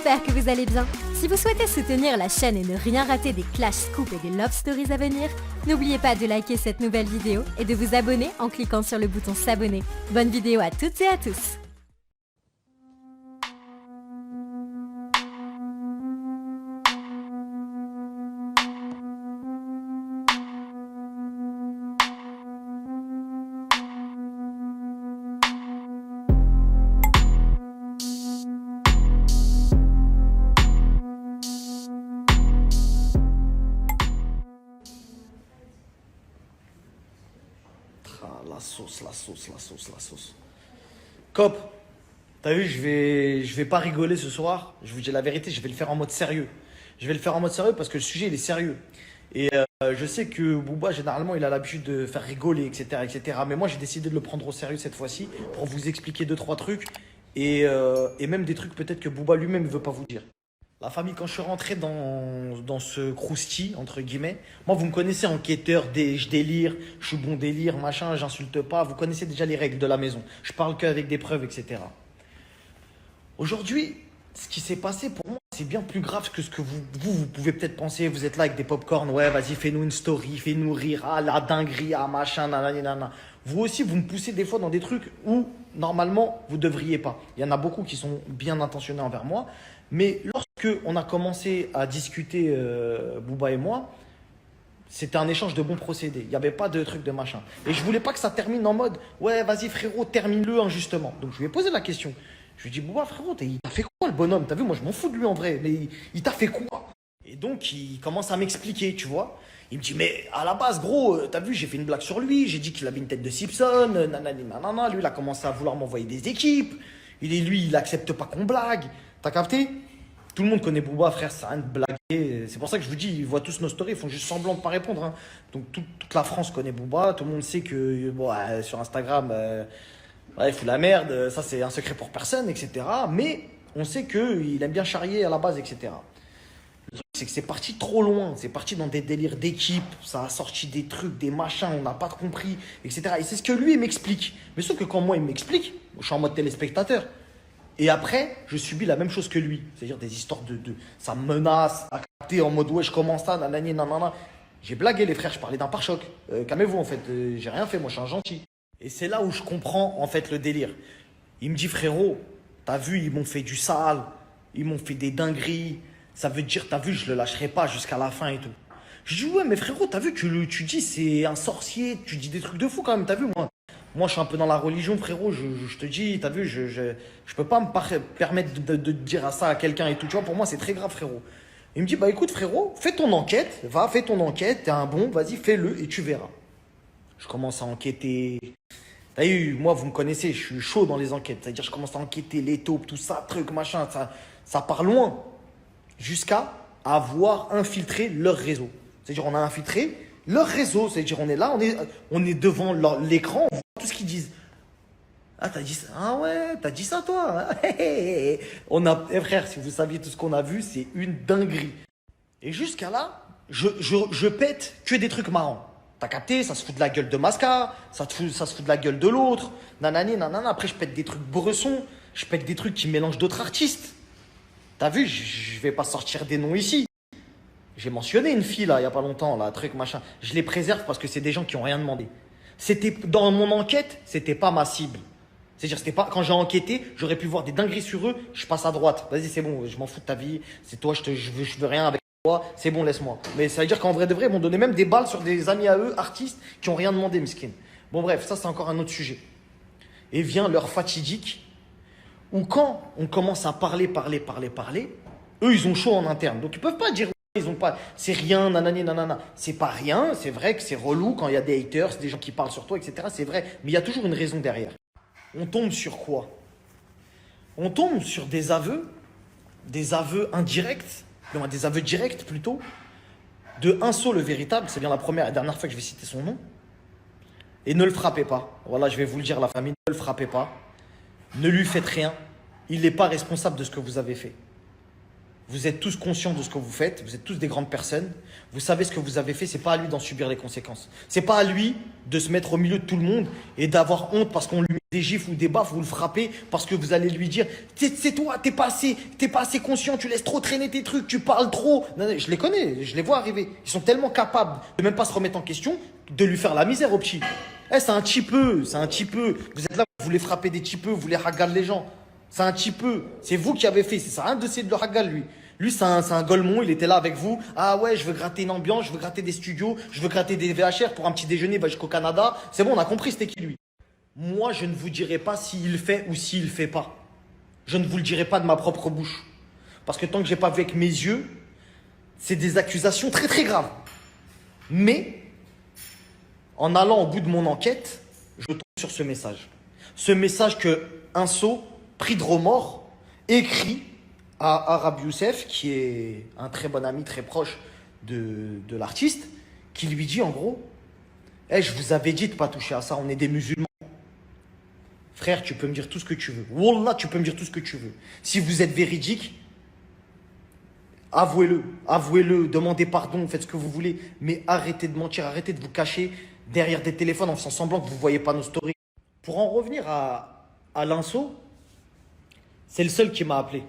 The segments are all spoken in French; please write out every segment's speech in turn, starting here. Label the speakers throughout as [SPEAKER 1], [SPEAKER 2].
[SPEAKER 1] j'espère que vous allez bien. Si vous souhaitez soutenir la chaîne et ne rien rater des Clash Scoop et des Love Stories à venir, n'oubliez pas de liker cette nouvelle vidéo et de vous abonner en cliquant sur le bouton s'abonner. Bonne vidéo à toutes et à tous.
[SPEAKER 2] Ah, la sauce, la sauce, la sauce, la sauce. Cop, t'as vu, je vais pas rigoler ce soir. Je vous dis la vérité, je vais le faire en mode sérieux. Je vais le faire en mode sérieux parce que le sujet, il est sérieux. Et je sais que Booba, généralement, il a l'habitude de faire rigoler, etc., etc. Mais moi, j'ai décidé de le prendre au sérieux cette fois-ci pour vous expliquer deux, trois trucs. Et même des trucs peut-être que Booba lui-même ne veut pas vous dire. La famille, quand je suis rentré dans ce crousti, entre guillemets, moi, vous me connaissez, enquêteur, je délire, je suis bon délire, machin, j'insulte pas. Vous connaissez déjà les règles de la maison. Je parle qu'avec des preuves, etc. Aujourd'hui, ce qui s'est passé pour moi, c'est bien plus grave que ce que vous pouvez peut-être penser. Vous êtes là avec des pop-corn, ouais, vas-y, fais-nous une story, fais-nous rire, ah, la dinguerie, ah, machin, nanana, nanana. Vous aussi, vous me poussez des fois dans des trucs où, normalement, vous devriez pas. Il y en a beaucoup qui sont bien intentionnés envers moi. Mais lorsque on a commencé à discuter, Booba et moi, c'était un échange de bons procédés. Il n'y avait pas de truc de machin. Et je voulais pas que ça termine en mode, ouais, vas-y, frérot, termine-le injustement. Donc, je lui ai posé la question. Je lui ai dit, Booba, frérot, il t'a fait quoi, le bonhomme? T'as vu, moi, je m'en fous de lui en vrai, mais il t'a fait quoi? Et donc, il commence à m'expliquer, tu vois. Il me dit, mais à la base, gros, t'as vu, j'ai fait une blague sur lui, j'ai dit qu'il avait une tête de Simpson, nanani, nanana. Lui, il a commencé à vouloir m'envoyer des équipes. Il accepte pas qu'on blague. T'as capté? Tout le monde connaît Booba, frère, ça sert à rien de blaguer. C'est pour ça que je vous dis, ils voient tous nos stories, ils font juste semblant de pas répondre, hein. Donc, toute la France connaît Booba, tout le monde sait que, bon, sur Instagram, ouais, il fout la merde, ça c'est un secret pour personne, etc. Mais on sait qu'il aime bien charrier à la base, etc. Le truc, c'est que c'est parti trop loin, c'est parti dans des délires d'équipe, ça a sorti des trucs, des machins, on n'a pas compris, etc. Et c'est ce que lui, il m'explique. Mais sauf que quand moi, il m'explique, je suis en mode téléspectateur. Et après, je subis la même chose que lui. C'est-à-dire des histoires ça me menace, à capter en mode ouais, je commence ça, nanani, nanana. J'ai blagué, les frères, je parlais d'un pare-choc. Calmez-vous, en fait, j'ai rien fait, moi, je suis un gentil. Et c'est là où je comprends, en fait, le délire. Il me dit, frérot, t'as vu, ils m'ont fait du sale, ils m'ont fait des dingueries. Ça veut dire, t'as vu, je le lâcherai pas jusqu'à la fin et tout. Je dis, ouais, mais frérot, t'as vu, tu dis, c'est un sorcier, tu dis des trucs de fou quand même, t'as vu, moi. Moi, je suis un peu dans la religion, frérot. Je te dis, t'as vu, je peux pas permettre de dire ça à quelqu'un et tout. Tu vois, pour moi, c'est très grave, frérot. Il me dit, bah écoute, frérot, fais ton enquête. Va, fais ton enquête. T'es un bon, vas-y, fais-le et tu verras. Je commence à enquêter. T'as vu, moi, vous me connaissez, je suis chaud dans les enquêtes. C'est-à-dire, je commence à enquêter les taupes, tout ça, truc, machin. Ça part loin. Jusqu'à avoir infiltré leur réseau. C'est-à-dire, on a infiltré leur réseau. C'est-à-dire, on est là, on est devant l'écran. Tout ce qu'ils disent. Ah, t'as dit ça? Ah ouais, t'as dit ça toi? On a, frère, si vous saviez tout ce qu'on a vu, c'est une dinguerie. Et jusqu'à là, je pète que des trucs marrants. T'as capté? Ça se fout de la gueule de Masca, ça se fout de la gueule de l'autre. Nanani, nanana. Après, je pète des trucs bressons, je pète des trucs qui mélangent d'autres artistes. T'as vu? Je vais pas sortir des noms ici. J'ai mentionné une fille là, il y a pas longtemps, là, truc machin. Je les préserve parce que c'est des gens qui ont rien demandé. C'était dans mon enquête, c'était pas ma cible. C'est-à-dire, c'était pas quand j'ai enquêté, j'aurais pu voir des dingueries sur eux, je passe à droite. Vas-y, c'est bon, je m'en fous de ta vie. C'est toi, je veux rien avec toi. C'est bon, laisse-moi. Mais ça veut dire qu'en vrai de vrai, ils m'ont donné même des balles sur des amis à eux, artistes, qui ont rien demandé, miskin. Bon, bref, ça c'est encore un autre sujet. Et vient l'heure fatidique où quand on commence à parler, eux ils ont chaud en interne. Donc ils peuvent pas dire ils ont pas, c'est rien, nanani, nanana. C'est pas rien, c'est vrai que c'est relou quand il y a des haters, des gens qui parlent sur toi, etc. C'est vrai, mais il y a toujours une raison derrière. On tombe sur quoi? On tombe sur des aveux indirects, non, des aveux directs plutôt, de Inso le véritable, c'est bien la première et dernière fois que je vais citer son nom. Et ne le frappez pas. Voilà, je vais vous le dire, la famille, ne le frappez pas. Ne lui faites rien. Il n'est pas responsable de ce que vous avez fait. Vous êtes tous conscients de ce que vous faites, vous êtes tous des grandes personnes. Vous savez ce que vous avez fait, c'est pas à lui d'en subir les conséquences. C'est pas à lui de se mettre au milieu de tout le monde et d'avoir honte parce qu'on lui met des gifles ou des baffes, vous le frappez parce que vous allez lui dire c'est toi, t'es pas assez conscient, tu laisses trop traîner tes trucs, tu parles trop. Non, non, je les connais, je les vois arriver. Ils sont tellement capables de même pas se remettre en question, de lui faire la misère au petit. C'est un petit peu, c'est un petit peu. Vous êtes là, vous voulez frapper des petits peu, vous voulez regarder les gens. C'est un petit peu. C'est vous qui avez fait. Ça sert à rien d'essayer de le regarder, lui. Lui, c'est un golemon, il était là avec vous. Ah ouais, je veux gratter une ambiance, je veux gratter des studios, je veux gratter des VHR pour un petit déjeuner, va jusqu'au Canada. C'est bon, on a compris c'était qui lui. Moi, je ne vous dirai pas s'il fait ou s'il fait pas. Je ne vous le dirai pas de ma propre bouche. Parce que tant que j'ai pas vu avec mes yeux, c'est des accusations très très graves. Mais, en allant au bout de mon enquête, je tombe sur ce message. Ce message que Inso, pris de remords, écrit à Arabe Youssef, qui est un très bon ami, très proche de l'artiste, qui lui dit en gros je vous avais dit de ne pas toucher à ça, on est des musulmans. Frère, tu peux me dire tout ce que tu veux. Wallah, tu peux me dire tout ce que tu veux. Si vous êtes véridique, avouez-le, demandez pardon, faites ce que vous voulez, mais arrêtez de mentir, arrêtez de vous cacher derrière des téléphones en faisant semblant que vous ne voyez pas nos stories. Pour en revenir à l'Inso, c'est le seul qui m'a appelé.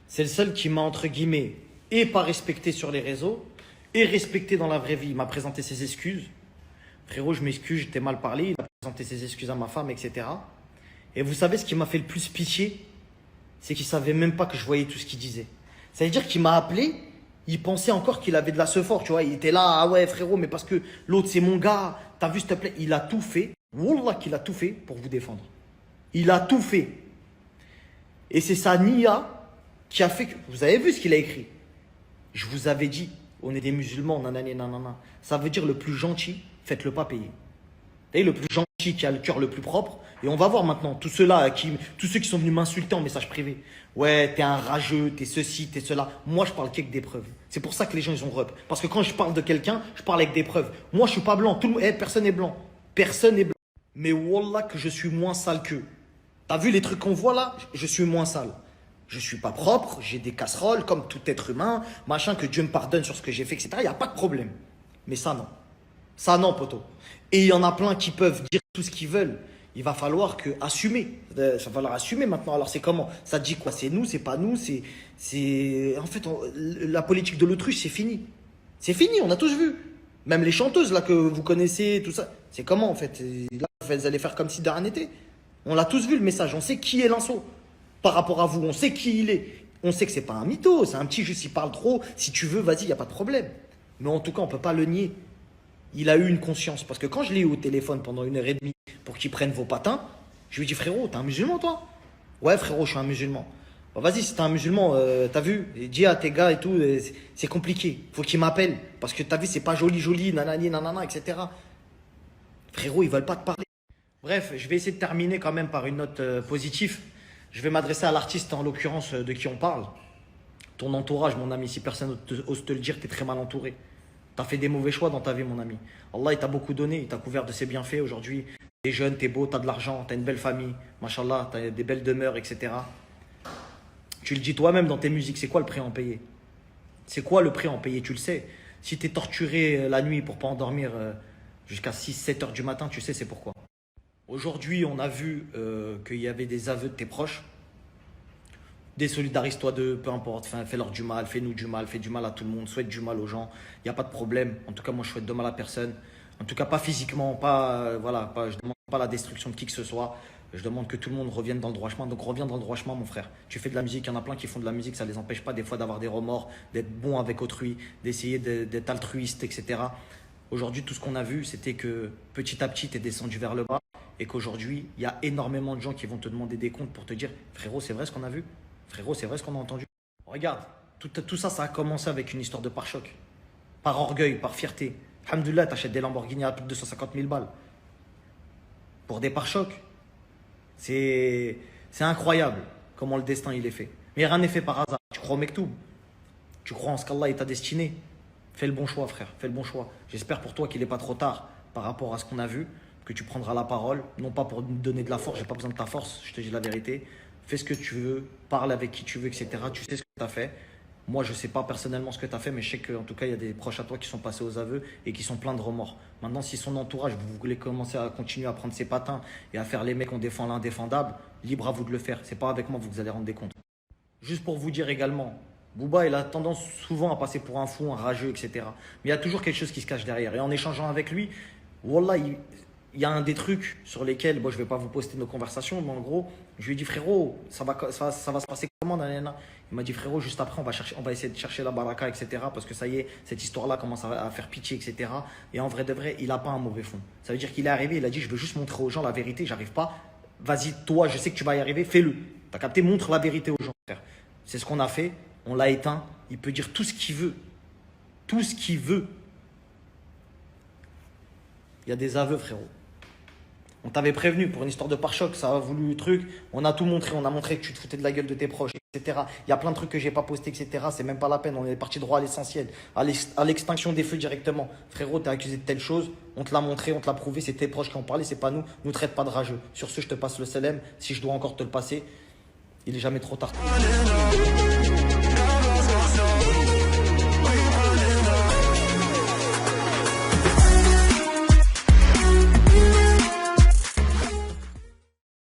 [SPEAKER 2] C'est le seul qui m'a, entre guillemets, et pas respecté sur les réseaux, et respecté dans la vraie vie. Il m'a présenté ses excuses. Frérot, je m'excuse, j'étais mal parlé. Il a présenté ses excuses à ma femme, etc. Et vous savez ce qui m'a fait le plus pitié? C'est qu'il ne savait même pas que je voyais tout ce qu'il disait. Ça veut dire qu'il m'a appelé, il pensait encore qu'il avait de la sephore, tu vois. Il était là, ah ouais frérot, mais parce que l'autre c'est mon gars, t'as vu s'il te plaît. Il a tout fait, wallah qu'il a tout fait pour vous défendre. Il a tout fait. Et c'est sa nia qui a fait que... Vous avez vu ce qu'il a écrit? Je vous avais dit, on est des musulmans, nanana, nanana. Ça veut dire le plus gentil, faites-le pas payer. Vous voyez, le plus gentil qui a le cœur le plus propre. Et on va voir maintenant, tous ceux qui sont venus m'insulter en message privé. Ouais, t'es un rageux, t'es ceci, t'es cela. Moi, je parle qu'avec des preuves. C'est pour ça que les gens, ils ont rep. Parce que quand je parle de quelqu'un, je parle avec des preuves. Moi, je suis pas blanc. Personne n'est blanc. Personne n'est blanc. Mais wallah que je suis moins sale qu'eux. T'as vu les trucs qu'on voit là? Je suis moins sale. Je suis pas propre, j'ai des casseroles comme tout être humain, machin, que Dieu me pardonne sur ce que j'ai fait, etc. Il n'y a pas de problème. Mais ça, non. Ça, non, poteau. Et il y en a plein qui peuvent dire tout ce qu'ils veulent. Il va falloir assumer. Ça va falloir assumer maintenant. Alors, c'est comment? Ça dit quoi? C'est nous, c'est pas nous, En fait, la politique de l'autruche, c'est fini. C'est fini, on a tous vu. Même les chanteuses, là, que vous connaissez, tout ça. C'est comment, en fait? Là, vous allez faire comme si de rien n'était. On l'a tous vu, le message. On sait qui est l'Inso. Par rapport à vous, on sait qui il est. On sait que c'est pas un mytho, c'est un petit juste, il parle trop. Si tu veux, vas-y, il n'y a pas de problème. Mais en tout cas, on ne peut pas le nier. Il a eu une conscience. Parce que quand je l'ai eu au téléphone pendant 1h30 pour qu'il prenne vos patins, je lui ai dit, frérot, t'es un musulman, toi? Ouais, frérot, je suis un musulman. Bah, vas-y, si t'es un musulman, t'as vu, dis à tes gars et tout, c'est compliqué. Faut qu'ils m'appellent. Parce que t'as vu, c'est pas joli, nanani, nanana, etc. Frérot, ils veulent pas te parler. Bref, je vais essayer de terminer quand même par une note positive. Je vais m'adresser à l'artiste, en l'occurrence, de qui on parle. Ton entourage, mon ami, si personne n'ose te le dire, tu es très mal entouré. Tu as fait des mauvais choix dans ta vie, mon ami. Allah, il t'a beaucoup donné, il t'a couvert de ses bienfaits. Aujourd'hui, tu es jeune, tu es beau, tu as de l'argent, tu as une belle famille. Machallah, tu as des belles demeures, etc. Tu le dis toi-même dans tes musiques, c'est quoi le prix à en payer? C'est quoi le prix à en payer? Tu le sais. Si tu es torturé la nuit pour pas endormir jusqu'à 6-7 heures du matin, tu sais c'est pourquoi. Aujourd'hui, on a vu qu'il y avait des aveux de tes proches. Désolidarise-toi d'eux, peu importe, fais-leur du mal, fais-nous du mal, fais du mal à tout le monde, souhaite du mal aux gens. Il n'y a pas de problème. En tout cas, moi, je souhaite de mal à personne. En tout cas, pas physiquement, je ne demande pas la destruction de qui que ce soit. Je demande que tout le monde revienne dans le droit chemin. Donc, reviens dans le droit chemin, mon frère. Tu fais de la musique, il y en a plein qui font de la musique, ça ne les empêche pas des fois d'avoir des remords, d'être bon avec autrui, d'essayer d'être altruiste, etc. Aujourd'hui, tout ce qu'on a vu, c'était que petit à petit, tu es descendu vers le bas. Et qu'aujourd'hui, il y a énormément de gens qui vont te demander des comptes pour te dire « Frérot, c'est vrai ce qu'on a vu? Frérot, c'est vrai ce qu'on a entendu ?» Regarde, tout ça, ça a commencé avec une histoire de pare-choc. Par orgueil, par fierté. Alhamdoulilah, t'achètes des Lamborghini à plus de 250 000 balles. Pour des pare-chocs. C'est incroyable comment le destin il est fait. Mais rien n'est fait par hasard. Tu crois au Mektoub? Tu crois en ce qu'Allah t'a destiné? Fais le bon choix, frère. Fais le bon choix. J'espère pour toi qu'il n'est pas trop tard par rapport à ce qu'on a vu. Que tu prendras la parole, non pas pour me donner de la force, j'ai pas besoin de ta force, je te dis la vérité. fais ce que tu veux, parle avec qui tu veux, etc. Tu sais ce que tu as fait. Moi, je ne sais pas personnellement ce que tu as fait, mais je sais qu'en tout cas, il y a des proches à toi qui sont passés aux aveux et qui sont pleins de remords. Maintenant, si son entourage, vous voulez commencer à continuer à prendre ses patins et à faire les mecs, on défend l'indéfendable, libre à vous de le faire. C'est pas avec moi que vous allez rendre des comptes. Juste pour vous dire également, Booba, il a tendance souvent à passer pour un fou, un rageux, etc. Mais il y a toujours quelque chose qui se cache derrière. Et en échangeant avec lui, Wallah, il y a un des trucs sur lesquels, bon, je ne vais pas vous poster nos conversations, mais en gros, je lui ai dit, frérot, ça va se passer comment, nanana. Il m'a dit, frérot, juste après, on va essayer de chercher la baraka, etc. Parce que ça y est, cette histoire-là commence à faire pitié, etc. Et en vrai de vrai, il n'a pas un mauvais fond. Ça veut dire qu'il est arrivé, il a dit, je veux juste montrer aux gens la vérité, j'arrive pas. Vas-y, toi, je sais que tu vas y arriver, fais-le. T'as capté, montre la vérité aux gens, frère. C'est ce qu'on a fait, on l'a éteint. Il peut dire tout ce qu'il veut. Tout ce qu'il veut. Il y a des aveux, frérot. On t'avait prévenu pour une histoire de pare-choc, ça a voulu le truc. On a tout montré, on a montré que tu te foutais de la gueule de tes proches, etc. Il y a plein de trucs que j'ai pas postés, etc. C'est même pas la peine, on est parti droit à l'essentiel, à l'extinction des feux directement. Frérot, t'es accusé de telle chose, on te l'a montré, on te l'a prouvé, c'est tes proches qui ont parlé, c'est pas nous. Nous traite pas de rageux. Sur ce, je te passe le salam. Si je dois encore te le passer, il est jamais trop tard.